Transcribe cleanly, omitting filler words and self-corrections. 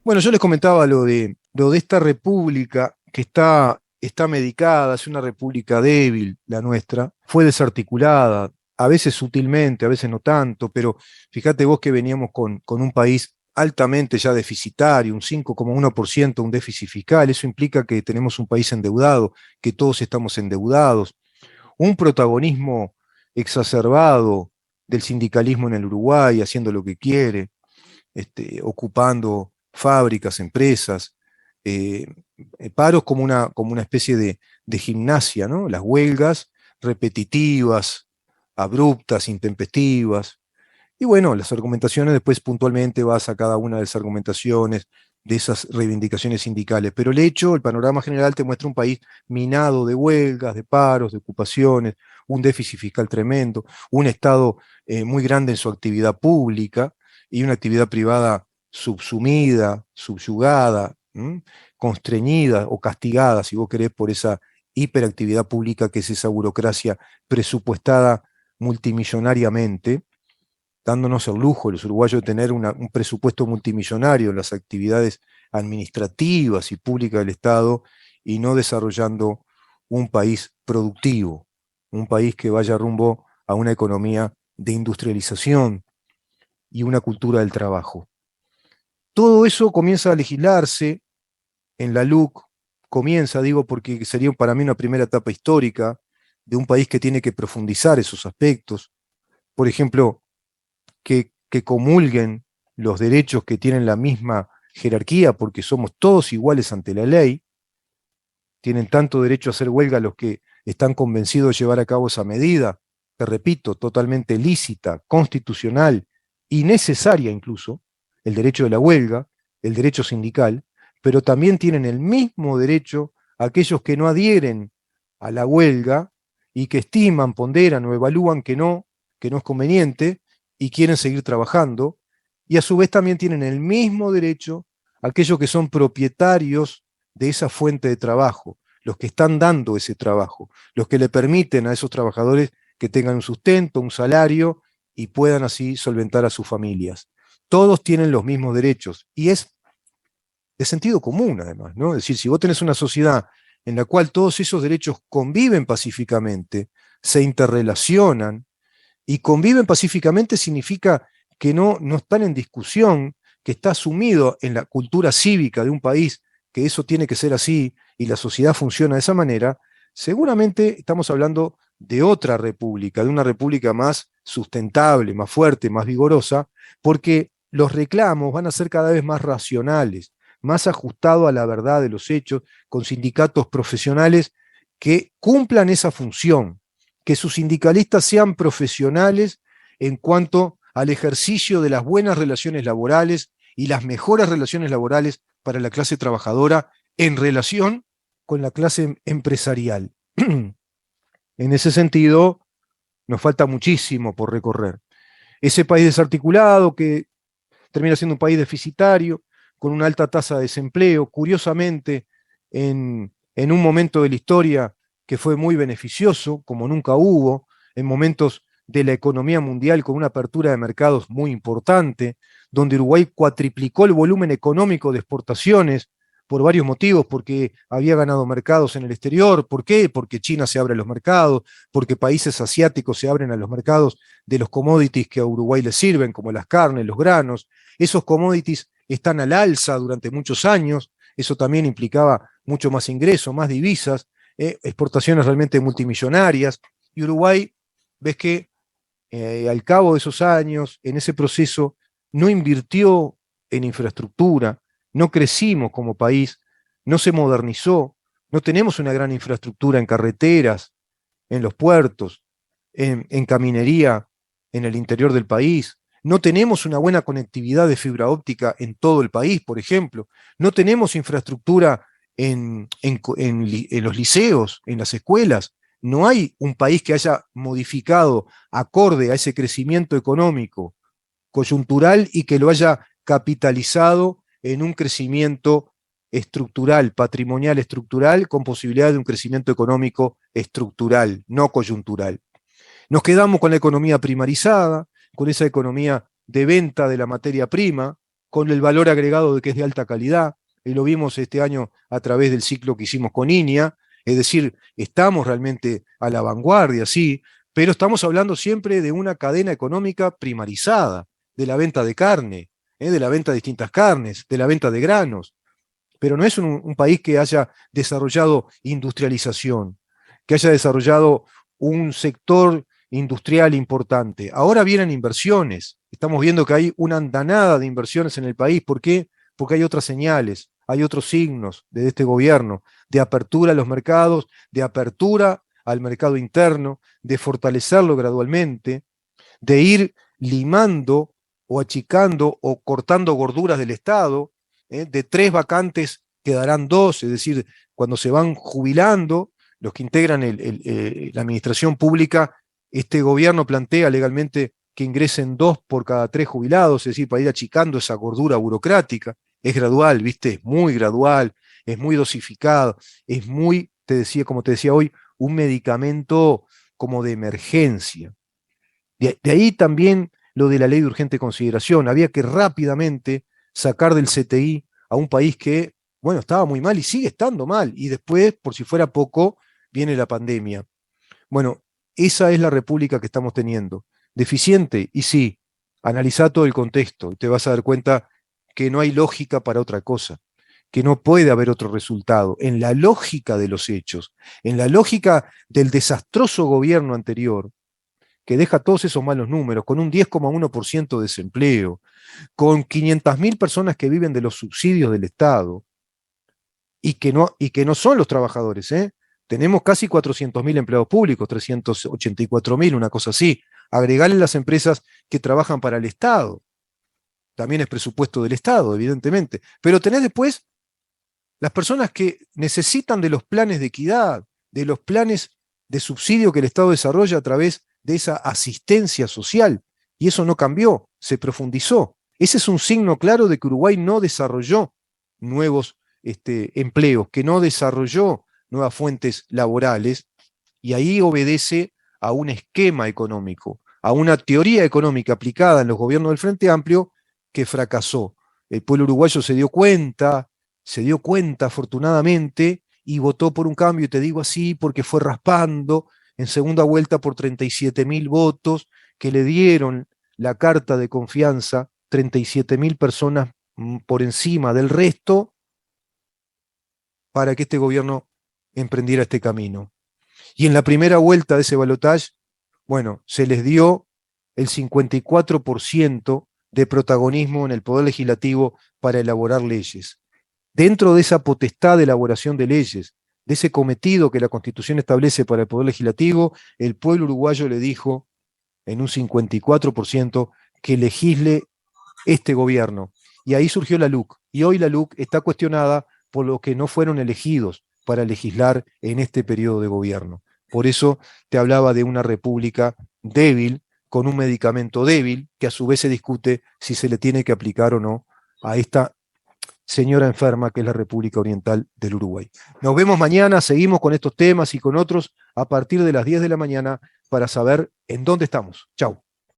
Bueno, yo les comentaba lo de esta república que está medicada, es una república débil, la nuestra, fue desarticulada, a veces sutilmente, a veces no tanto, pero fíjate vos que veníamos con un país altamente ya deficitario, un 5,1% un déficit fiscal, eso implica que tenemos un país endeudado, que todos estamos endeudados, un protagonismo exacerbado del sindicalismo en el Uruguay, haciendo lo que quiere, ocupando fábricas, empresas, eh, paros como una especie de gimnasia, ¿no? Las huelgas repetitivas, abruptas, intempestivas. Y bueno, las argumentaciones, después puntualmente vas a cada una de las argumentaciones de esas reivindicaciones sindicales. Pero el panorama general te muestra un país minado de huelgas, de paros, de ocupaciones, un déficit fiscal tremendo, un Estado muy grande en su actividad pública y una actividad privada subsumida, subyugada, constreñida o castigada, si vos querés, por esa hiperactividad pública que es esa burocracia presupuestada multimillonariamente, dándonos el lujo los uruguayos de tener un presupuesto multimillonario en las actividades administrativas y públicas del Estado y no desarrollando un país productivo, un país que vaya rumbo a una economía de industrialización y una cultura del trabajo. Todo eso comienza a legislarse en la LUC, comienza, digo, porque sería para mí una primera etapa histórica de un país que tiene que profundizar esos aspectos. Por ejemplo, que comulguen los derechos que tienen la misma jerarquía, porque somos todos iguales ante la ley, tienen tanto derecho a hacer huelga los que están convencidos de llevar a cabo esa medida, te repito, totalmente lícita, constitucional y necesaria incluso, el derecho de la huelga, el derecho sindical, pero también tienen el mismo derecho aquellos que no adhieren a la huelga y que estiman, ponderan o evalúan que no es conveniente y quieren seguir trabajando, y a su vez también tienen el mismo derecho aquellos que son propietarios de esa fuente de trabajo, los que están dando ese trabajo, los que le permiten a esos trabajadores que tengan un sustento, un salario y puedan así solventar a sus familias. Todos tienen los mismos derechos y es de sentido común además, ¿no? Es decir, si vos tenés una sociedad en la cual todos esos derechos conviven pacíficamente, se interrelacionan y conviven pacíficamente significa que no están en discusión, que está asumido en la cultura cívica de un país que eso tiene que ser así y la sociedad funciona de esa manera, seguramente estamos hablando de otra república, de una república más sustentable, más fuerte, más vigorosa, porque los reclamos van a ser cada vez más racionales, más ajustados a la verdad de los hechos, con sindicatos profesionales que cumplan esa función, que sus sindicalistas sean profesionales en cuanto al ejercicio de las buenas relaciones laborales y las mejores relaciones laborales para la clase trabajadora en relación con la clase empresarial. En ese sentido, nos falta muchísimo por recorrer. Ese país desarticulado que termina siendo un país deficitario, con una alta tasa de desempleo, curiosamente, en un momento de la historia que fue muy beneficioso, como nunca hubo, en momentos de la economía mundial con una apertura de mercados muy importante, donde Uruguay cuatriplicó el volumen económico de exportaciones por varios motivos, porque había ganado mercados en el exterior. ¿Por qué? Porque China se abre a los mercados, porque países asiáticos se abren a los mercados de los commodities que a Uruguay le sirven, como las carnes, los granos. Esos commodities están al alza durante muchos años, eso también implicaba mucho más ingreso, más divisas, exportaciones realmente multimillonarias, y Uruguay, ves que al cabo de esos años, en ese proceso, no invirtió en infraestructura, no crecimos como país, no se modernizó, no tenemos una gran infraestructura en carreteras, en los puertos, en caminería en el interior del país. No tenemos una buena conectividad de fibra óptica en todo el país, por ejemplo. No tenemos infraestructura en los liceos, en las escuelas. No hay un país que haya modificado acorde a ese crecimiento económico coyuntural y que lo haya capitalizado en un crecimiento estructural, patrimonial estructural, con posibilidad de un crecimiento económico estructural, no coyuntural. Nos quedamos con la economía primarizada, con esa economía de venta de la materia prima, con el valor agregado de que es de alta calidad, y lo vimos este año a través del ciclo que hicimos con INIA, es decir, estamos realmente a la vanguardia, sí, pero estamos hablando siempre de una cadena económica primarizada, de la venta de carne, de la venta de distintas carnes, de la venta de granos, pero no es un país que haya desarrollado industrialización, que haya desarrollado un sector industrial importante. Ahora vienen inversiones. Estamos viendo que hay una andanada de inversiones en el país. ¿Por qué? Porque hay otras señales, hay otros signos de este gobierno, de apertura a los mercados, de apertura al mercado interno, de fortalecerlo gradualmente, de ir limando o achicando o cortando gorduras del Estado. De 3 vacantes quedarán 2, es decir, cuando se van jubilando los que integran la administración pública, este gobierno plantea legalmente que ingresen 2 por cada 3 jubilados, es decir, para ir achicando esa gordura burocrática. Es gradual, ¿viste? Es muy gradual, es muy dosificado, es muy, como te decía hoy, un medicamento como de emergencia. De ahí también lo de la ley de urgente consideración. Había que rápidamente sacar del CTI a un país que, bueno, estaba muy mal y sigue estando mal. Y después, por si fuera poco, viene la pandemia. Bueno, esa es la república que estamos teniendo. ¿Deficiente? Y sí, analizá todo el contexto y te vas a dar cuenta que no hay lógica para otra cosa, que no puede haber otro resultado. En la lógica de los hechos, en la lógica del desastroso gobierno anterior, que deja todos esos malos números, con un 10,1% de desempleo, con 500.000 personas que viven de los subsidios del Estado, y que no son los trabajadores, ¿eh? Tenemos casi 400.000 empleados públicos, 384.000, una cosa así. Agregarle las empresas que trabajan para el Estado. También es presupuesto del Estado, evidentemente. Pero tenés después las personas que necesitan de los planes de equidad, de los planes de subsidio que el Estado desarrolla a través de esa asistencia social. Y eso no cambió, se profundizó. Ese es un signo claro de que Uruguay no desarrolló nuevos empleos, que no desarrolló nuevas fuentes laborales, y ahí obedece a un esquema económico, a una teoría económica aplicada en los gobiernos del Frente Amplio que fracasó. El pueblo uruguayo se dio cuenta afortunadamente, y votó por un cambio, y te digo así porque fue raspando en segunda vuelta por 37.000 votos que le dieron la carta de confianza, 37.000 personas por encima del resto, para que este gobierno emprendiera este camino. Y en la primera vuelta de ese balotaje, bueno, se les dio el 54% de protagonismo en el Poder Legislativo para elaborar leyes. Dentro de esa potestad de elaboración de leyes, de ese cometido que la Constitución establece para el Poder Legislativo, el pueblo uruguayo le dijo en un 54% que legisle este gobierno. Y ahí surgió la LUC. Y hoy la LUC está cuestionada por los que no fueron elegidos para legislar en este periodo de gobierno. Por eso te hablaba de una república débil, con un medicamento débil, que a su vez se discute si se le tiene que aplicar o no a esta señora enferma que es la República Oriental del Uruguay. Nos vemos mañana, seguimos con estos temas y con otros a partir de las 10 de la mañana para saber en dónde estamos. Chau.